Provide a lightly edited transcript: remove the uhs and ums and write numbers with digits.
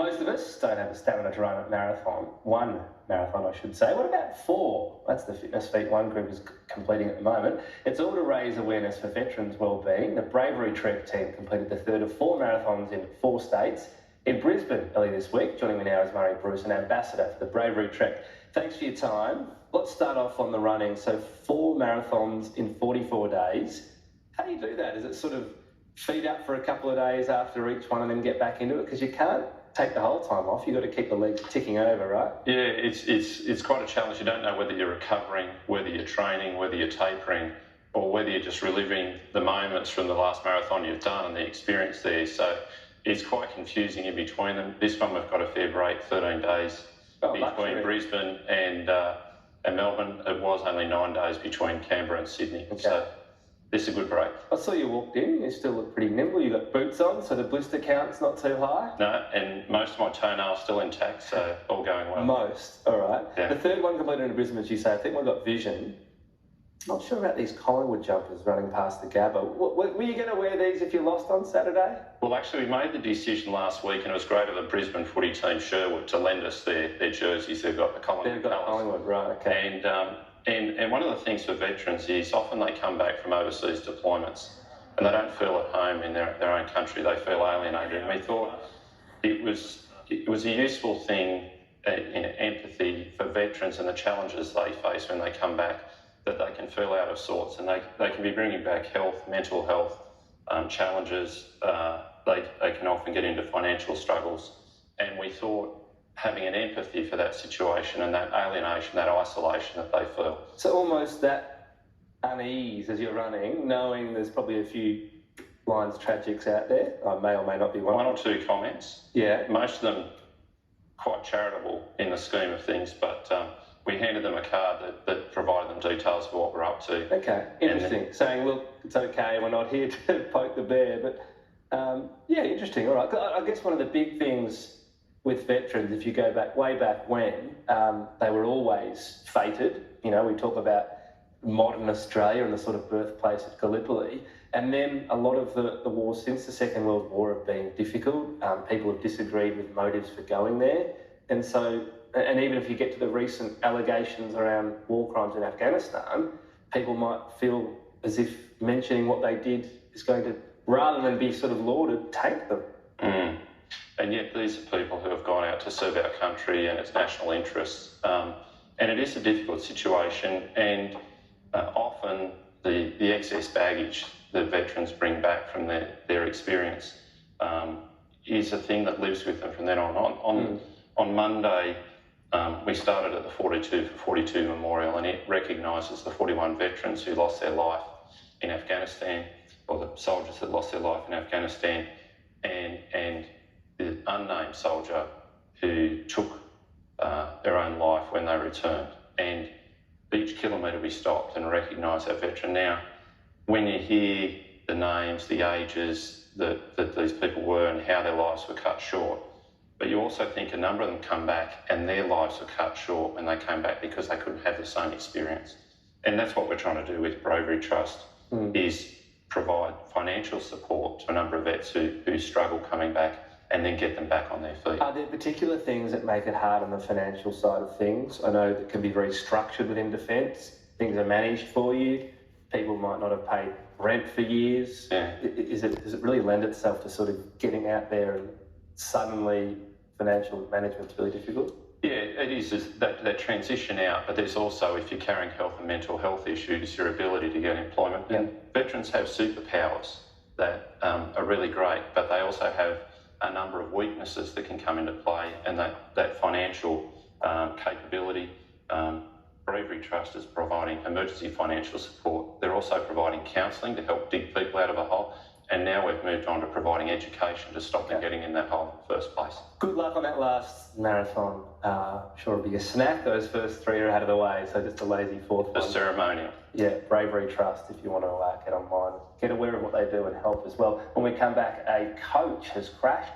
most of us don't have the stamina to run a marathon. One marathon, I should say. What about four? That's the Fitness Feet One group is completing at the moment. It's all to raise awareness for veterans' wellbeing. The Bravery Trek team completed the third of four marathons in 4 states. In Brisbane early this week, joining me now is Murray Bruce, an ambassador for the Bravery Trek. Thanks for your time. Let's start off on the running. So 4 marathons in 44 days. How do you do that? Is it sort of feed up for a couple of days after each one and then get back into it? Because you can't take the whole time off. You've got to keep the legs ticking over, right? Yeah, it's quite a challenge. You don't know whether you're recovering, whether you're training, whether you're tapering, or whether you're just reliving the moments from the last marathon you've done and the experience there. So it's quite confusing in between them. This one we've got a fair break, 13 days between Brisbane and Melbourne. It was only 9 days between Canberra and Sydney. Okay. So this is a good break. I saw you walked in. You still look pretty nimble. You've got boots on, so the blister count's not too high. No, and most of my toenails still intact, so all going well. Most, all right. Yeah. The third one completed in Brisbane, as you say. I think we've got vision. Not sure about these Collingwood jumpers running past the Gabba. Were you going to wear these if you lost on Saturday? Well, actually, we made the decision last week, and it was great of the Brisbane footy team, Sherwood, to lend us their jerseys. They've got the Collingwood They've got colours. Collingwood, right, okay. And one of the things for veterans is often they come back from overseas deployments and they don't feel at home in their own country. They feel alienated. And we thought it was a useful thing in empathy for veterans and the challenges they face when they come back, that they can feel out of sorts and they can be bringing back health, mental health challenges. They can often get into financial struggles. And we thought having an empathy for that situation and that alienation, that isolation that they feel. So almost that unease as you're running, knowing there's probably a few lines tragics out there. I may or may not be one. 1 or 2 comments. Yeah. Most of them quite charitable in the scheme of things, but we handed them a card that provided them details of what we're up to. Okay, interesting. Saying, look, it's okay, we're not here to poke the bear, but yeah, interesting. All right. I guess one of the big things with veterans, if you go back way back when, they were always fated. You know, we talk about modern Australia and the sort of birthplace of Gallipoli. And then a lot of the wars since the Second World War have been difficult. People have disagreed with motives for going there. And so, and even if you get to the recent allegations around war crimes in Afghanistan, people might feel as if mentioning what they did is going to, rather than be sort of lauded, take them. Mm. And yet these are people who have gone out to serve our country and its national interests. And it is a difficult situation, and often the excess baggage that veterans bring back from their experience is a thing that lives with them from then on. On Monday, we started at the 42 for 42 Memorial, and it recognises the 41 veterans who lost their life in Afghanistan, or the soldiers that lost their life in Afghanistan, and the unnamed soldier who took their own life when they returned. And each kilometre we stopped and recognised that veteran. Now, when you hear the names, the ages that these people were and how their lives were cut short, but you also think a number of them come back and their lives were cut short when they came back because they couldn't have the same experience. And that's what we're trying to do with Bravery Trust, is provide financial support to a number of vets who struggle coming back and then get them back on their feet. Are there particular things that make it hard on the financial side of things? I know that can be very structured within defence. Things are managed for you. People might not have paid rent for years. Yeah. Does it really lend itself to sort of getting out there and suddenly financial management's really difficult? Yeah, it is that transition out, but there's also, if you're carrying health and mental health issues, your ability to get employment. Yeah. And veterans have superpowers that are really great, but they also have a number of weaknesses that can come into play, and that financial capability. Bravery Trust is providing emergency financial support. They're also providing counselling to help dig people out of a hole, and now we've moved on to providing education to stop them getting in that hole in the first place. Good luck on that last marathon. I'm sure it'll be a snack. Those first 3 are out of the way, so just a lazy fourth one. The ceremonial. Yeah, Bravery Trust, if you want to get online. Get aware of what they do and help as well. When we come back, a coach has crashed